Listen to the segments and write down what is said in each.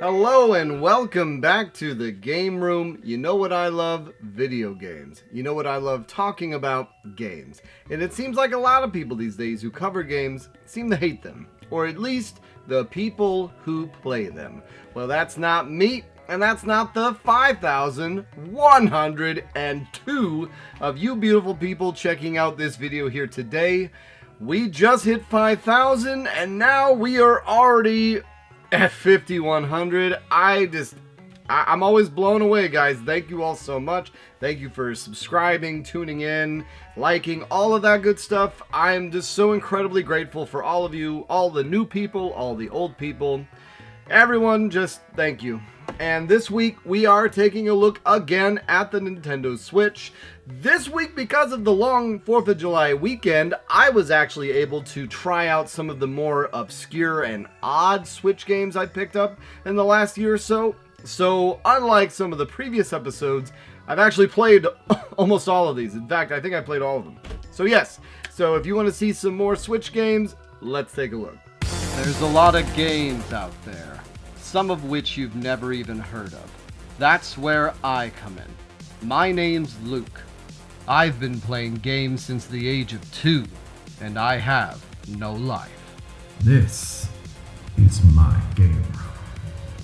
Hello and welcome back to the game room. You know what I love? Video games. You know what I love? Talking about games. And it seems like a lot of people these days who cover games seem to hate them. Or at least the people who play them. Well, that's not me. And that's not the 5,102 of you beautiful people checking out this video here today. We just hit 5,000 and now we are already at 5,100. I'm always blown away, guys. Thank you all so much. Thank you for subscribing, tuning in, liking, all of that good stuff. I'm just so incredibly grateful for all of you, all the new people, all the old people. Everyone, just thank you. And this week, we are taking a look again at the Nintendo Switch. This week, because of the long 4th of July weekend, I was actually able to try out some of the more obscure and odd Switch games I picked up in the last year or so. So, unlike some of the previous episodes, I've actually played almost all of these. In fact, I think I played all of them. So yes, so if you want to see some more Switch games, let's take a look. There's a lot of games out there, some of which you've never even heard of. That's where I come in. My name's Luke. I've been playing games since the age of 2, and I have no life. This is my game room.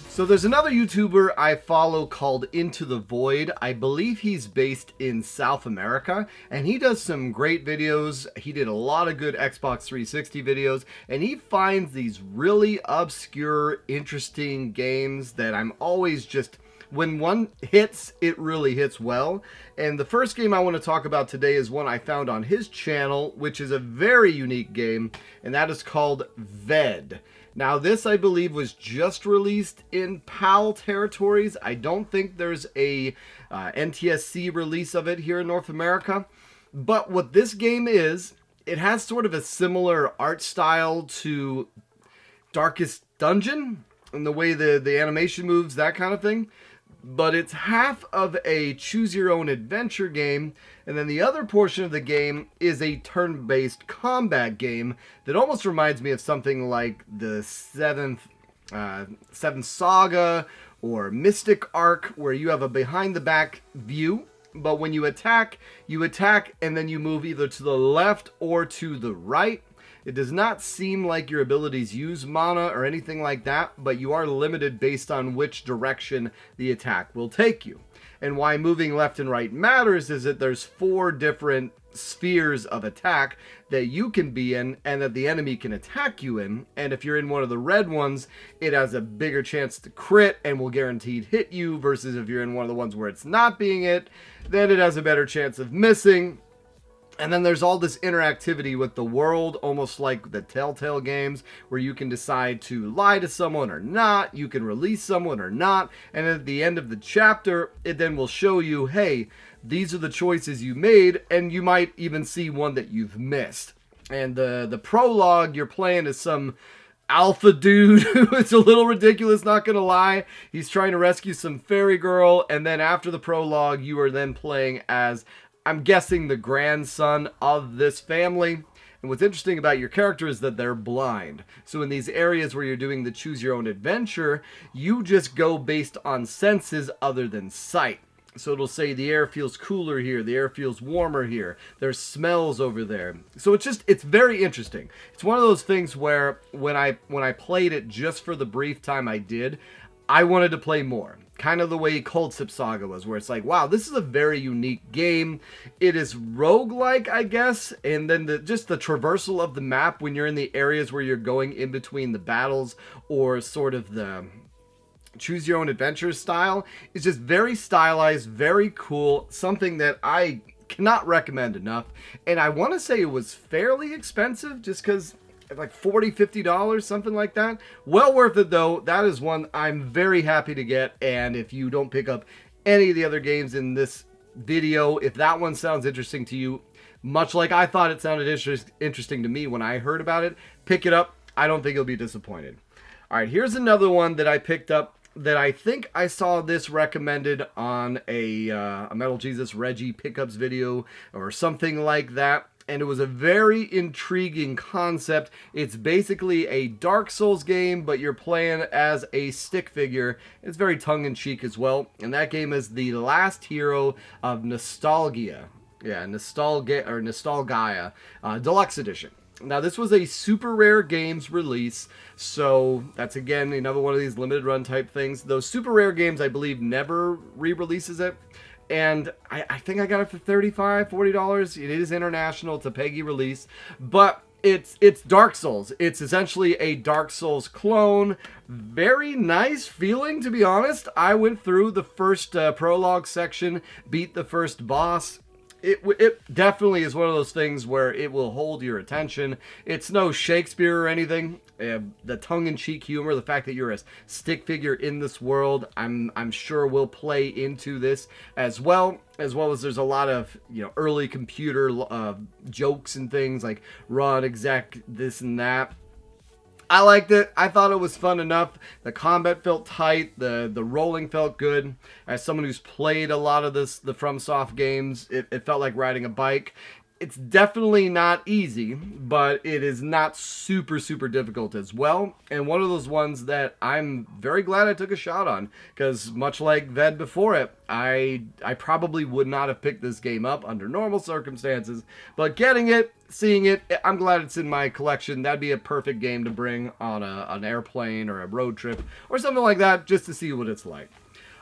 So there's another YouTuber I follow called Into the Void. I believe he's based in South America, and he does some great videos. He did a lot of good Xbox 360 videos, and he finds these really obscure, interesting games that I'm always just... when one hits, it really hits well. And the first game I want to talk about today is one I found on his channel, which is a very unique game, and that is called Ved. Now, this, I believe, was just released in PAL territories. I don't think there's a NTSC release of it here in North America. But what this game is, it has sort of a similar art style to Darkest Dungeon, and the way the animation moves, that kind of thing. But it's half of a choose-your-own-adventure game, and then the other portion of the game is a turn-based combat game that almost reminds me of something like the Seventh Saga or Mystic Arc, where you have a behind-the-back view, but when you attack, and then you move either to the left or to the right. It does not seem like your abilities use mana or anything like that, but you are limited based on which direction the attack will take you. And why moving left and right matters is that there's 4 different spheres of attack that you can be in and that the enemy can attack you in. And if you're in one of the red ones, it has a bigger chance to crit and will guaranteed hit you, versus if you're in one of the ones where it's not being hit, then it has a better chance of missing. And then there's all this interactivity with the world, almost like the Telltale games, where you can decide to lie to someone or not, you can release someone or not, and at the end of the chapter, it then will show you, hey, these are the choices you made, and you might even see one that you've missed. And the prologue you're playing is some alpha dude. It's a little ridiculous, not gonna lie. He's trying to rescue some fairy girl, and then after the prologue, you are then playing as, I'm guessing, the grandson of this family. And what's interesting about your character is that they're blind. So in these areas where you're doing the choose your own adventure, you just go based on senses other than sight. So it'll say the air feels cooler here, the air feels warmer here, there's smells over there. So it's very interesting. It's one of those things where when I played it just for the brief time I did, I wanted to play more. Kind of the way Cold Sip Saga was, where it's like, wow, this is a very unique game. It is roguelike, I guess, and then just the traversal of the map when you're in the areas where you're going in between the battles, or sort of the choose your own adventure style, is just very stylized, very cool, something that I cannot recommend enough. And I want to say it was fairly expensive, just because like $40, $50, something like that. Well worth it though. That is one I'm very happy to get. And if you don't pick up any of the other games in this video, if that one sounds interesting to you, much like I thought it sounded interesting to me when I heard about it, pick it up. I don't think you'll be disappointed. All right, here's another one that I picked up that I think I saw this recommended on a Metal Jesus Reggie pickups video or something like that. and it was a very intriguing concept. It's basically a Dark Souls game, but you're playing as a stick figure. It's very tongue-in-cheek as well, and that game is The Last Hero of Nostalgaia. Yeah, Nostalgaia, Deluxe Edition. Now, this was a super rare games release, so that's, again, another one of these limited run type things. Those super rare games, I believe, never re-releases it, and I think I got it for $35, $40. It is international. It's a PEGI release, but it's Dark Souls. It's essentially a Dark Souls clone. Very nice feeling, to be honest. I went through the first prologue section, beat the first boss. It definitely is one of those things where it will hold your attention. It's no Shakespeare or anything. The tongue-in-cheek humor, the fact that you're a stick figure in this world, I'm sure will play into this as well as there's a lot of early computer jokes and things like run, exec, this and that. I liked it. I thought it was fun enough. The combat felt tight. The rolling felt good. As someone who's played a lot of the FromSoft games, it felt like riding a bike. It's definitely not easy, but it is not super, super difficult as well. And one of those ones that I'm very glad I took a shot on, because much like Ved before it, I probably would not have picked this game up under normal circumstances. But getting it, seeing it, I'm glad it's in my collection. That'd be a perfect game to bring on an airplane or a road trip or something like that, just to see what it's like.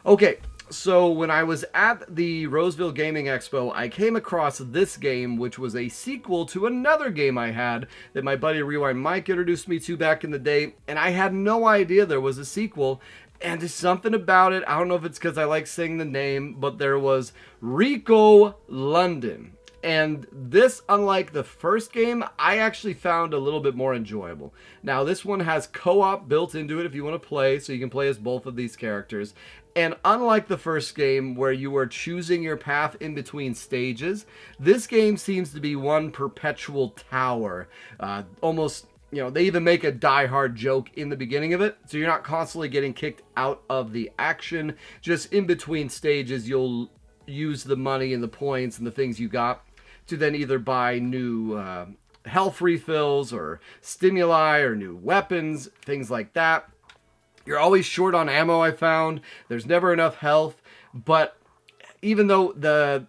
Okay. So when I was at the Roseville Gaming Expo, I came across this game, which was a sequel to another game I had that my buddy Rewind Mike introduced me to back in the day, and I had no idea there was a sequel. And there's something about it, I don't know if it's because I like saying the name, but there was Rico London. And this, unlike the first game, I actually found a little bit more enjoyable. Now, this one has co-op built into it if you want to play, so you can play as both of these characters. And unlike the first game, where you were choosing your path in between stages, this game seems to be one perpetual tower. Almost, they even make a Die Hard joke in the beginning of it, so you're not constantly getting kicked out of the action. Just in between stages, you'll use the money and the points and the things you got to then either buy new health refills or stimuli or new weapons, things like that. You're always short on ammo, I found. There's never enough health. But even though the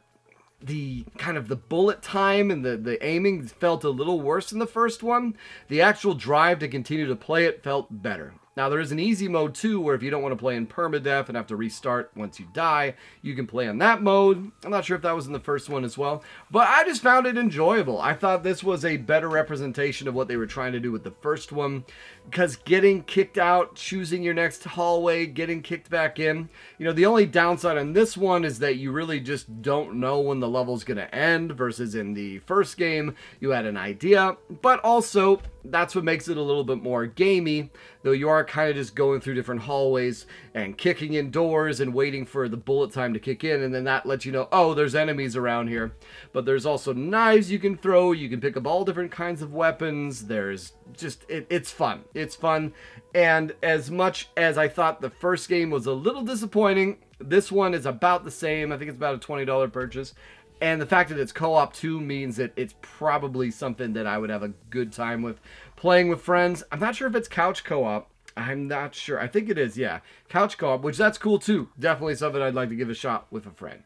kind of the bullet time and the aiming felt a little worse than the first one, the actual drive to continue to play it felt better. Now, there is an easy mode too, where if you don't want to play in permadeath and have to restart once you die, you can play on that mode. I'm not sure if that was in the first one as well, but I just found it enjoyable. I thought this was a better representation of what they were trying to do with the first one, because getting kicked out, choosing your next hallway, getting kicked back in, the only downside on this one is that you really just don't know when the level's going to end, versus in the first game, you had an idea, but also that's what makes it a little bit more gamey, though you are kind of just going through different hallways and kicking in doors and waiting for the bullet time to kick in, and then that lets you know, oh, there's enemies around here. But there's also knives you can throw, you can pick up all different kinds of weapons, there's just, it's fun. It's fun, and as much as I thought the first game was a little disappointing, this one is about the same. I think it's about a $20 purchase. And the fact that it's co-op too means that it's probably something that I would have a good time with playing with friends. I'm not sure if it's couch co-op. I'm not sure. I think it is, yeah. Couch co-op, which that's cool too. Definitely something I'd like to give a shot with a friend.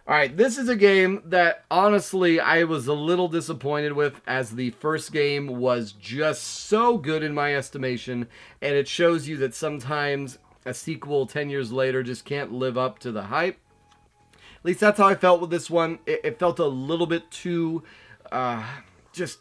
All right, this is a game that honestly I was a little disappointed with, as the first game was just so good in my estimation, and it shows you that sometimes a sequel 10 years later just can't live up to the hype. At least that's how I felt with this one. It felt a little bit too just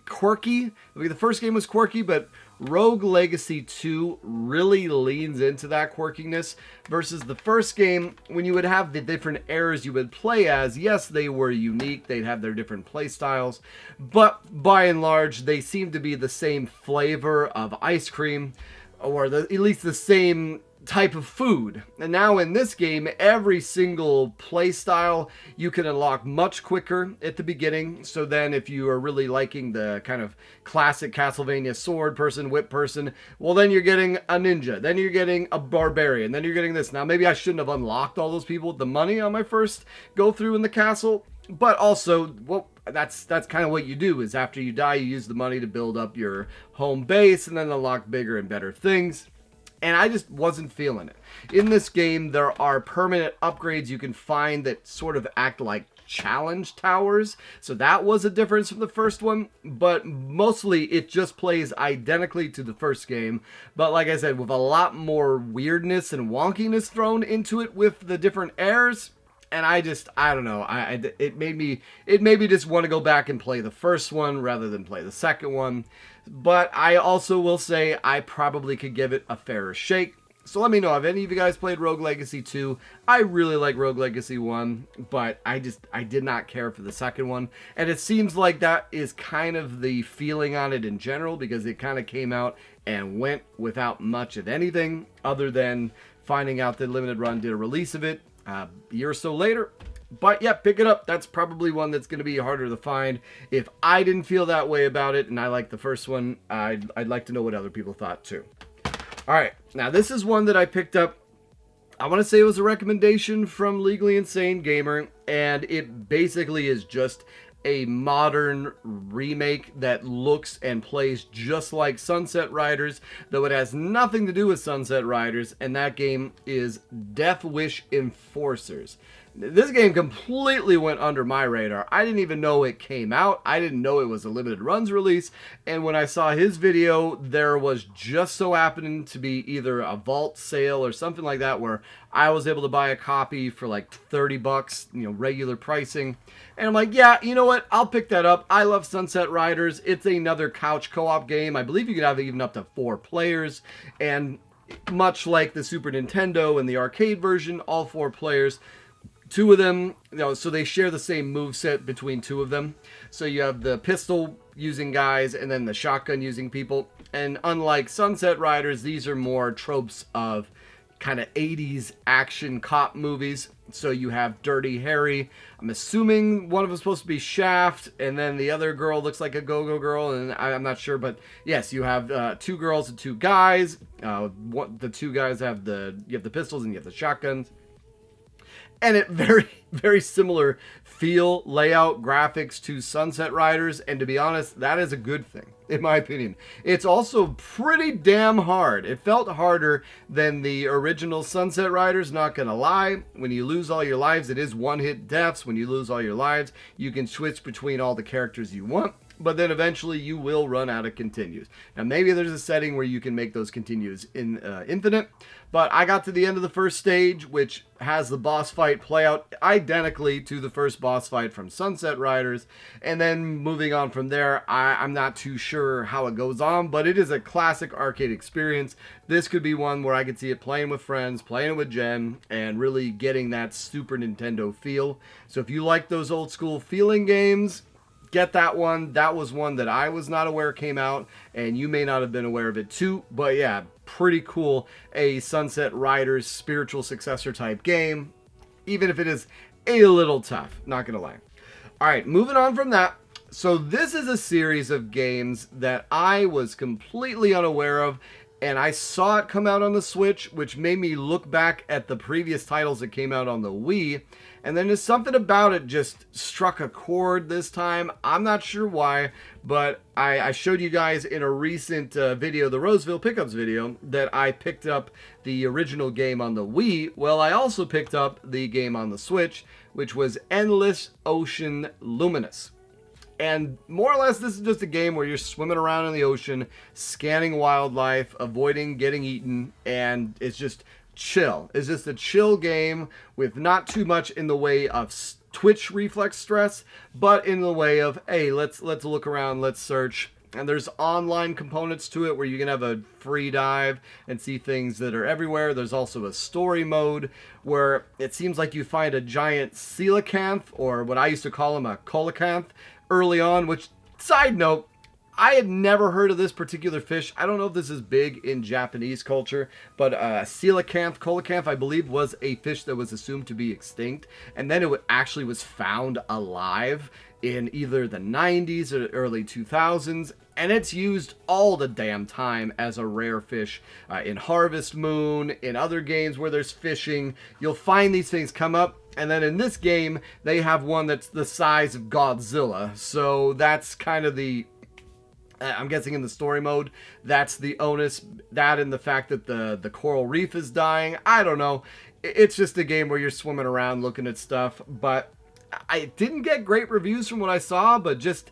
quirky. I mean, the first game was quirky, but Rogue Legacy 2 really leans into that quirkiness, versus the first game, when you would have the different eras you would play as. Yes, they were unique. They'd have their different play styles, but by and large, they seem to be the same flavor of ice cream, or at least the same type of food. And now in this game, every single play style you can unlock much quicker at the beginning. So then if you are really liking the kind of classic Castlevania sword person, whip person, well, then you're getting a ninja, then you're getting a barbarian, then you're getting this. Now, maybe I shouldn't have unlocked all those people with the money on my first go through in the castle, But also, well, that's kind of what you do, is after you die, you use the money to build up your home base and then unlock bigger and better things. And I just wasn't feeling it. In this game, there are permanent upgrades you can find that sort of act like challenge towers. So that was a difference from the first one. But mostly, it just plays identically to the first game. But like I said, with a lot more weirdness and wonkiness thrown into it with the different airs. And I don't know. It made me just want to go back and play the first one rather than play the second one. But I also will say I probably could give it a fairer shake. So let me know, have any of you guys played Rogue Legacy 2? I really like Rogue Legacy 1, but I did not care for the second one. And it seems like that is kind of the feeling on it in general, because it kind of came out and went without much of anything other than finding out that Limited Run did a release of it a year or so later. But yeah, pick it up. That's probably one that's going to be harder to find. If I didn't feel that way about it and I like the first one, I'd like to know what other people thought too. All right, now this is one that I picked up. I want to say it was a recommendation from Legally Insane Gamer, and it basically is just a modern remake that looks and plays just like Sunset Riders, though it has nothing to do with Sunset Riders, and that game is Deathwish Enforcers. This game completely went under my radar. I didn't even know it came out. I didn't know it was a limited runs release. And when I saw his video, there was just so happening to be either a vault sale or something like that where I was able to buy a copy for like $30, regular pricing. And I'm like, yeah, you know what? I'll pick that up. I love Sunset Riders. It's another couch co-op game. I believe you can have even up to 4 players. And much like the Super Nintendo and the arcade version, all 4 players. 2 of them, so they share the same moveset between 2 of them. So you have the pistol using guys and then the shotgun using people. And unlike Sunset Riders, these are more tropes of kind of 80s action cop movies. So you have Dirty Harry. I'm assuming one of them is supposed to be Shaft, and then the other girl looks like a go-go girl, and I'm not sure. But yes, you have 2 girls and 2 guys. The 2 guys have you have the pistols and you have the shotguns. And it very, very similar feel, layout, graphics to Sunset Riders. And to be honest, that is a good thing, in my opinion. It's also pretty damn hard. It felt harder than the original Sunset Riders, not gonna lie. When you lose all your lives, it is one-hit deaths. When you lose all your lives, you can switch between all the characters you want. But then eventually you will run out of continues. Now maybe there's a setting where you can make those continues infinite. But I got to the end of the first stage, which has the boss fight play out identically to the first boss fight from Sunset Riders. And then moving on from there, I'm not too sure how it goes on, but it is a classic arcade experience. This could be one where I could see it playing with friends, playing with Jen, and really getting that Super Nintendo feel. So if you like those old school feeling games, get that one. That was one that I was not aware came out, and you may not have been aware of it too. But yeah, pretty cool. A Sunset Riders spiritual successor type game, even if it is a little tough, not gonna lie. All right, moving on from that. So this is a series of games that I was completely unaware of, and I saw it come out on the Switch, which made me look back at the previous titles that came out on the Wii. And then just something about it just struck a chord this time. I'm not sure why, but I showed you guys in a recent video, the Roseville Pickups video, that I picked up the original game on the Wii. Well, I also picked up the game on the Switch, which was Endless Ocean Luminous. And more or less, this is just a game where you're swimming around in the ocean, scanning wildlife, avoiding getting eaten, and it's just chill. It's just a chill game with not too much in the way of twitch reflex stress, but in the way of, hey, let's look around, let's search. And there's online components to it where you can have a free dive and see things that are everywhere. There's also a story mode where it seems like you find a giant coelacanth, or what I used to call him a coelacanth, early on, which, side note, I had never heard of this particular fish. I don't know if this is big in Japanese culture, but coelacanth, I believe, was a fish that was assumed to be extinct, and then it actually was found alive in either the 90s or early 2000s, and it's used all the damn time as a rare fish in Harvest Moon, in other games where there's fishing. You'll find these things come up. And then in this game, they have one that's the size of Godzilla. So that's kind of the... I'm guessing in the story mode, that's the onus. That and the fact that the coral reef is dying. I don't know. It's just a game where you're swimming around looking at stuff. But I didn't get great reviews from what I saw. But just...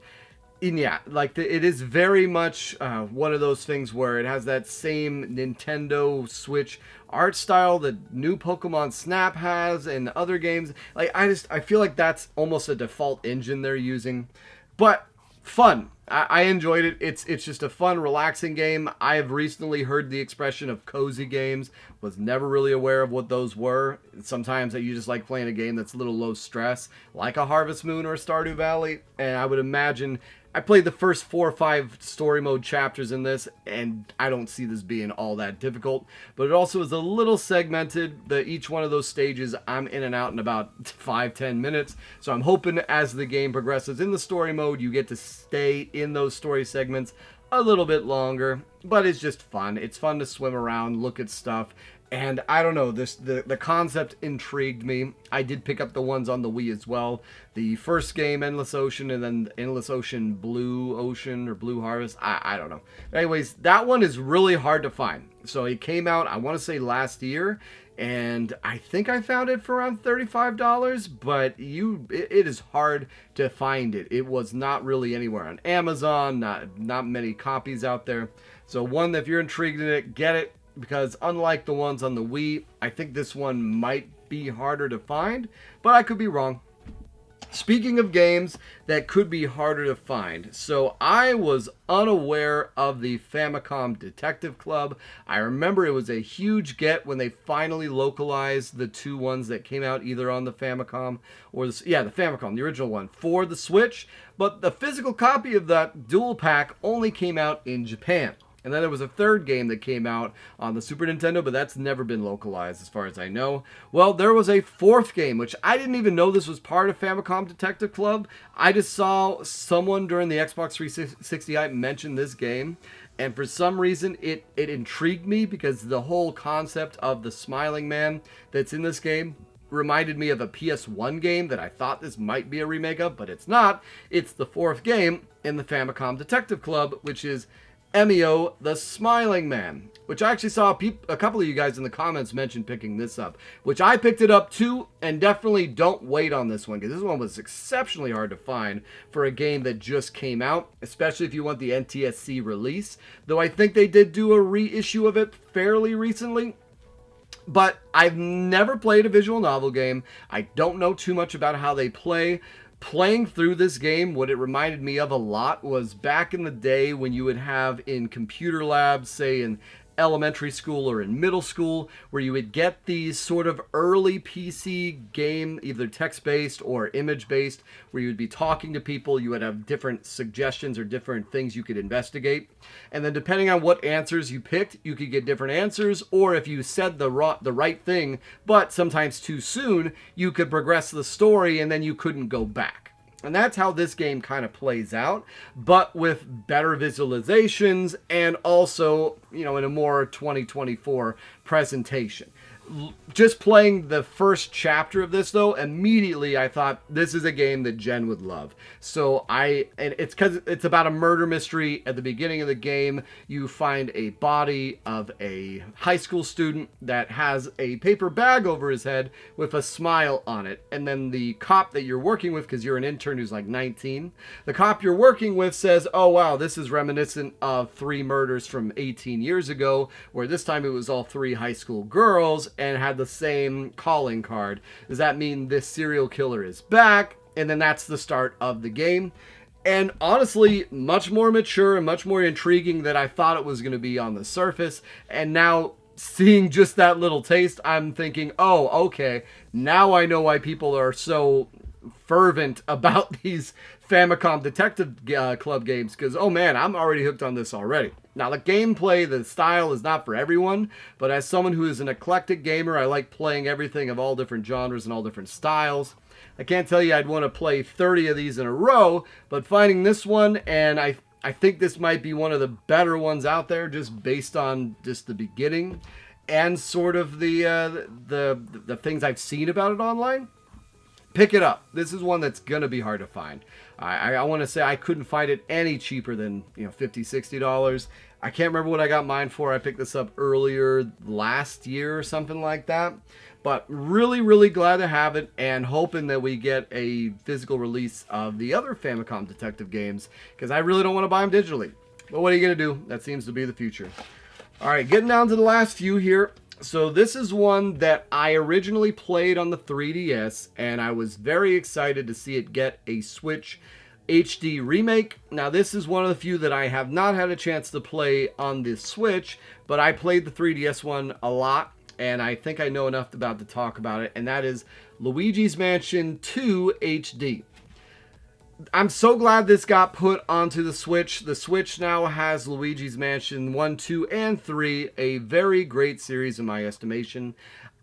And yeah, like it is very much one of those things where it has that same Nintendo Switch art style that new Pokemon Snap has and other games. Like I feel like that's almost a default engine they're using, but fun. I enjoyed it. It's just a fun, relaxing game. I have recently heard the expression of cozy games. Was never really aware of what those were. Sometimes you just like playing a game that's a little low stress, like a Harvest Moon or Stardew Valley. And I would imagine I played the first 4 or 5 story mode chapters in this, and I don't see this being all that difficult. But it also is a little segmented. Each one of those stages, I'm in and out in about 5-10 minutes. So I'm hoping as the game progresses in the story mode, you get to stay in those story segments a little bit longer. But it's just fun. It's fun to swim around, look at stuff. And I don't know, the concept intrigued me. I did pick up the ones on the Wii as well. The first game, Endless Ocean, and then Endless Ocean Blue Ocean or Blue Harvest. I don't know. Anyways, that one is really hard to find. So it came out, I want to say last year, and I think I found it for around $35, but it is hard to find it. It was not really anywhere on Amazon, not many copies out there. So one, if you're intrigued in it, get it. Because unlike the ones on the Wii, I think this one might be harder to find, but I could be wrong. Speaking of games that could be harder to find, so I was unaware of the Famicom Detective Club. I remember it was a huge get when they finally localized the 2 ones that came out either on the Famicom or the Famicom, the original one, for the Switch. But the physical copy of that dual pack only came out in Japan. And then there was a third game that came out on the Super Nintendo, but that's never been localized as far as I know. Well, there was a 4th game, which I didn't even know this was part of Famicom Detective Club. I just saw someone during the Xbox 360 hype mention this game. And for some reason, it intrigued me because the whole concept of the smiling man that's in this game reminded me of a PS1 game that I thought this might be a remake of, but it's not. It's the 4th game in the Famicom Detective Club, which is Emio the Smiling Man, which I actually saw a couple of you guys in the comments mention picking this up, which I picked it up too, and definitely don't wait on this one, because this one was exceptionally hard to find for a game that just came out, especially if you want the NTSC release, though I think they did do a reissue of it fairly recently. But I've never played a visual novel game. I don't know too much about how they play. Playing through this game, what it reminded me of a lot was back in the day when you would have in computer labs, say in elementary school or in middle school, where you would get these sort of early PC game, either text-based or image-based, where you would be talking to people, you would have different suggestions or different things you could investigate. And then depending on what answers you picked, you could get different answers, or if you said the right thing, but sometimes too soon, you could progress the story and then you couldn't go back. And that's how this game kind of plays out, but with better visualizations and also, in a more 2024 presentation. Just playing the first chapter of this, though, immediately I thought this is a game that Jen would love. And it's because it's about a murder mystery. At the beginning of the game, you find a body of a high school student that has a paper bag over his head with a smile on it. And then the cop that you're working with, because you're an intern who's like 19, the cop you're working with says, oh wow, this is reminiscent of 3 murders from 18 years ago, where this time it was all 3 high school girls and had the same calling card. Does that mean this serial killer is back? And then that's the start of the game. And honestly, much more mature and much more intriguing than I thought it was going to be on the surface. And now seeing just that little taste, I'm thinking, oh, okay, now I know why people are so fervent about these Famicom Detective Club games because, oh man, I'm already hooked on this already. Now, the gameplay, the style is not for everyone, but as someone who is an eclectic gamer, I like playing everything of all different genres and all different styles. I can't tell you I'd want to play 30 of these in a row, but finding this one, and I think this might be one of the better ones out there just based on just the beginning and sort of the things I've seen about it online. Pick it up. This is one that's going to be hard to find. I want to say I couldn't find it any cheaper than $50, $60. I can't remember what I got mine for. I picked this up earlier last year or something like that. But really, really glad to have it and hoping that we get a physical release of the other Famicom Detective games because I really don't want to buy them digitally. But what are you going to do? That seems to be the future. All right, getting down to the last few here. So this is one that I originally played on the 3DS, and I was very excited to see it get a Switch HD remake. Now, this is one of the few that I have not had a chance to play on the Switch, but I played the 3DS one a lot, and I think I know enough about to talk about it, and that is Luigi's Mansion 2 HD. I'm so glad this got put onto the Switch. The Switch now has Luigi's Mansion 1, 2, and 3, a very great series in my estimation.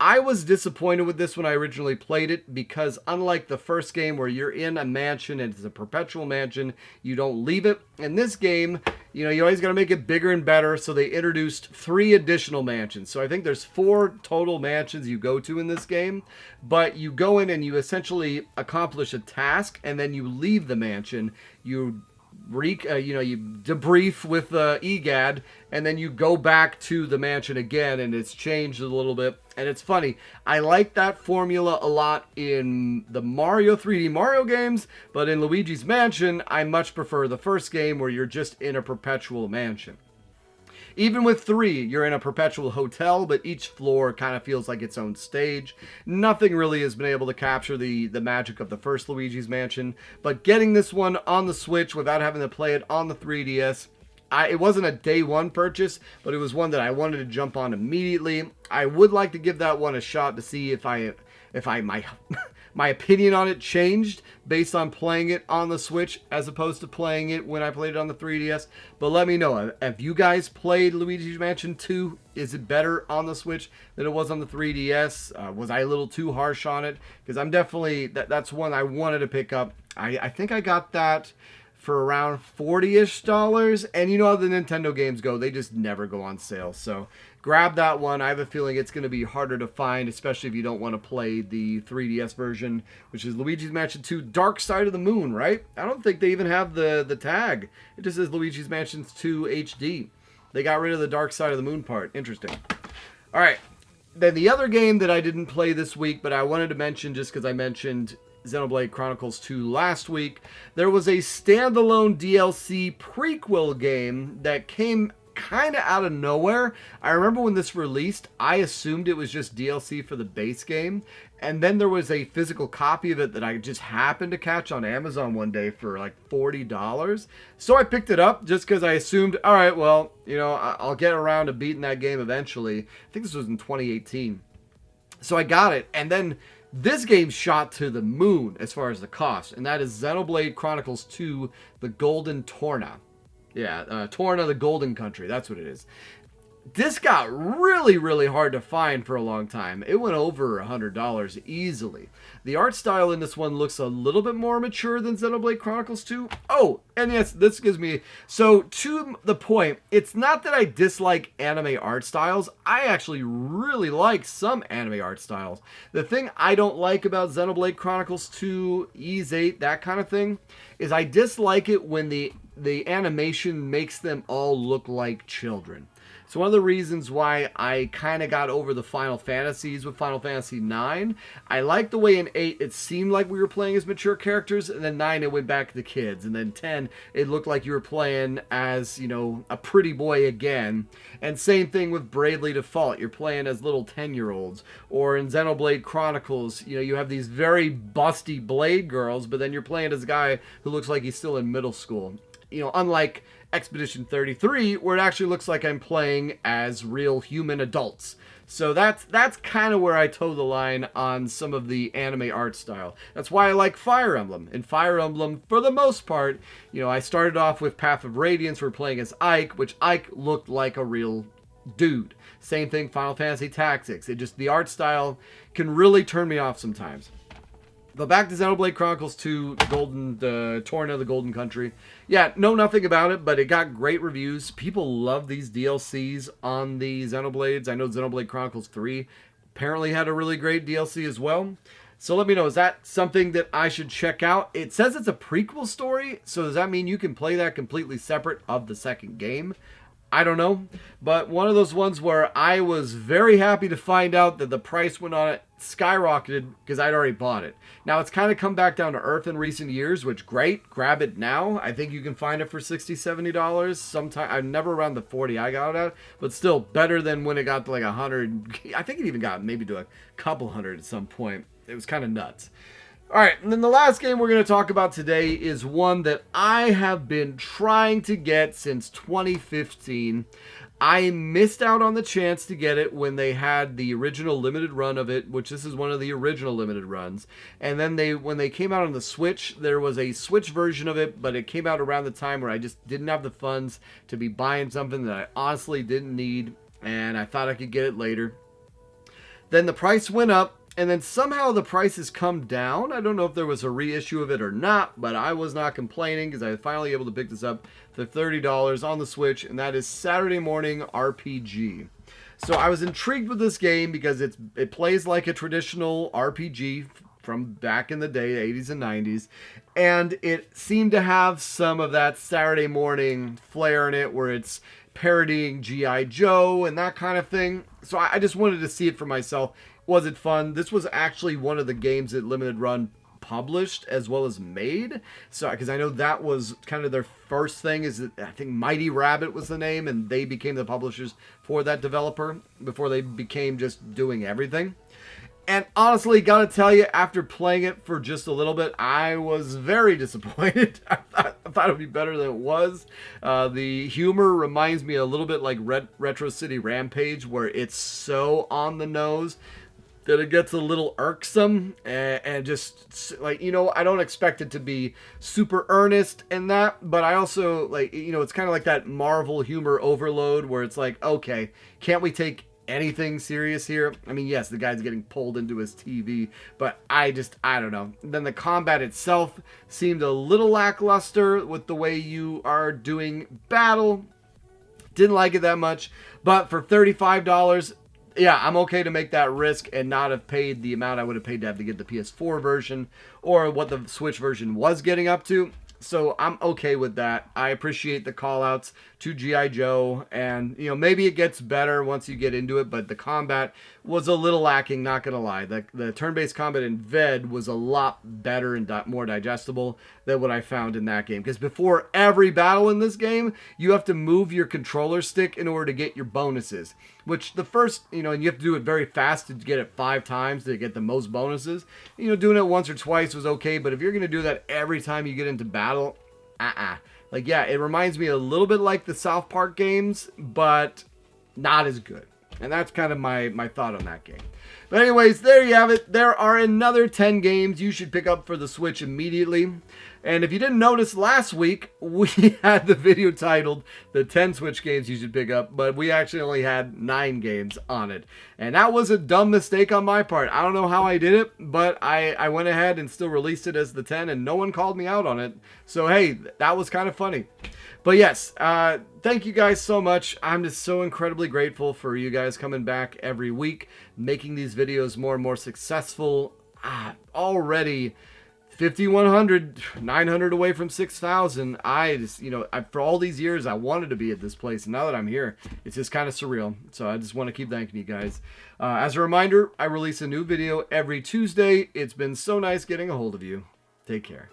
I was disappointed with this when I originally played it because unlike the first game where you're in a mansion and it's a perpetual mansion, you don't leave it. In this game, you always got to make it bigger and better, so they introduced 3 additional mansions. So I think there's 4 total mansions you go to in this game, but you go in and you essentially accomplish a task and then you leave the mansion. You debrief with EGAD, and then you go back to the mansion again, and it's changed a little bit. And it's funny, I like that formula a lot in the 3D Mario games, but in Luigi's Mansion, I much prefer the first game where you're just in a perpetual mansion. Even with 3, you're in a perpetual hotel, but each floor kind of feels like its own stage. Nothing really has been able to capture the magic of the first Luigi's Mansion, but getting this one on the Switch without having to play it on the 3DS, it wasn't a day one purchase, but it was one that I wanted to jump on immediately. I would like to give that one a shot to see if my opinion on it changed based on playing it on the Switch as opposed to playing it when I played it on the 3DS. But let me know, have you guys played Luigi's Mansion 2? Is it better on the Switch than it was on the 3DS? Was I a little too harsh on it? Because I'm definitely, that's one I wanted to pick up. I think I got that for around $40-ish. And you know how the Nintendo games go. They just never go on sale. So grab that one. I have a feeling it's going to be harder to find, especially if you don't want to play the 3DS version, which is Luigi's Mansion 2 Dark Side of the Moon, right? I don't think they even have the tag. It just says Luigi's Mansion 2 HD. They got rid of the Dark Side of the Moon part. Interesting. All right. Then the other game that I didn't play this week, but I wanted to mention just because I mentioned Xenoblade Chronicles 2 last week, there was a standalone DLC prequel game that came kind of out of nowhere. I remember when this released, I assumed it was just DLC for the base game, and then there was a physical copy of it that I just happened to catch on Amazon one day for like $40. So I picked it up just because I assumed, all right, well, I'll get around to beating that game eventually. I think this was in 2018. So I got it, and then this game shot to the moon as far as the cost, and that is Xenoblade Chronicles 2, The Golden Torna. Yeah, Torna, the Golden Country, that's what it is. This got really, really hard to find for a long time. It went over $100 easily. The art style in this one looks a little bit more mature than Xenoblade Chronicles 2. Oh, and yes, this gives me... So, to the point, it's not that I dislike anime art styles. I actually really like some anime art styles. The thing I don't like about Xenoblade Chronicles 2, Ys 8, that kind of thing, is I dislike it when the animation makes them all look like children. So one of the reasons why I kind of got over the Final Fantasies with Final Fantasy 9, I liked the way in 8 it seemed like we were playing as mature characters, and then 9 it went back to the kids, and then 10 it looked like you were playing as, a pretty boy again. And same thing with Bravely Default, you're playing as little 10-year-olds. Or in Xenoblade Chronicles, you have these very busty Blade girls, but then you're playing as a guy who looks like he's still in middle school. Unlike Expedition 33, where it actually looks like I'm playing as real human adults. So that's kind of where I toe the line on some of the anime art style. That's why I like Fire Emblem. In Fire Emblem, for the most part, you know, I started off with Path of Radiance, we're playing as Ike, which Ike looked like a real dude. Same thing, Final Fantasy Tactics. It just, the art style can really turn me off sometimes. But back to Xenoblade Chronicles 2, Torna, the Golden Country. Yeah, know nothing about it, but it got great reviews. People love these DLCs on the Xenoblades. I know Xenoblade Chronicles 3 apparently had a really great DLC as well. So let me know, is that something that I should check out? It says it's a prequel story, so does that mean you can play that completely separate of the second game? I don't know, but one of those ones where I was very happy to find out that the price went on it skyrocketed because I'd already bought it. Now it's kind of come back down to earth in recent years, which great, grab it now. I think you can find it for $60, $70 sometime. I'm never around the 40 I got it at, but still better than when it got to like 100. I think it even got maybe to a couple hundred at some point. It was kind of nuts. All right, and then the last game we're going to talk about today is one that I have been trying to get since 2015. I missed out on the chance to get it when they had the original limited run of it, which this is one of the original limited runs. And then when they came out on the Switch, there was a Switch version of it, but it came out around the time where I just didn't have the funds to be buying something that I honestly didn't need, and I thought I could get it later. Then the price went up. And then somehow the price has come down. I don't know if there was a reissue of it or not, but I was not complaining because I was finally able to pick this up for $30 on the Switch, and that is Saturday Morning RPG. So I was intrigued with this game because it plays like a traditional RPG from back in the day, 80s and 90s, and it seemed to have some of that Saturday morning flair in it where it's parodying G.I. Joe and that kind of thing. So I just wanted to see it for myself. Was it fun? This was actually one of the games that Limited Run published as well as made. So, because I know that was kind of their first thing, is that I think Mighty Rabbit was the name, and they became the publishers for that developer before they became just doing everything. And honestly, gotta tell you, after playing it for just a little bit, I was very disappointed. I thought it would be better than it was. The humor reminds me a little bit like Retro City Rampage, where it's so on the nose that it gets a little irksome, and just like, you know, I don't expect it to be super earnest in that, but I also, like, you know, it's kind of like that Marvel humor overload where it's like, okay, can't we take anything serious here? I mean, yes, the guy's getting pulled into his TV, but I don't know. Then the combat itself seemed a little lackluster with the way you are doing battle. Didn't like it that much, but for $35, yeah, I'm okay to make that risk and not have paid the amount I would have paid to have to get the PS4 version or what the Switch version was getting up to. So I'm okay with that. I appreciate the call-outs to G.I. Joe, and, you know, maybe it gets better once you get into it, but the combat was a little lacking, not gonna lie. The turn-based combat in VED was a lot better and more digestible than what I found in that game. Because before every battle in this game, you have to move your controller stick in order to get your bonuses. Which the first, you know, and you have to do it very fast to get it 5 times to get the most bonuses. You know, doing it once or twice was okay, but if you're gonna do that every time you get into battle, like, yeah, it reminds me a little bit like the South Park games, but not as good. And that's kind of my thought on that game. But anyways, there you have it. There are another 10 games you should pick up for the Switch immediately. And if you didn't notice, last week we had the video titled the 10 Switch games you should pick up, but we actually only had 9 games on it. And that was a dumb mistake on my part. I don't know how I did it, but I went ahead and still released it as the 10, and no one called me out on it. So hey, that was kind of funny. But yes, thank you guys so much. I'm just so incredibly grateful for you guys coming back every week, making these videos more and more successful. Already 5,100, 900 away from 6,000. I just, you know, for all these years, I wanted to be at this place. And now that I'm here, it's just kind of surreal. So I just want to keep thanking you guys. As a reminder, I release a new video every Tuesday. It's been so nice getting a hold of you. Take care.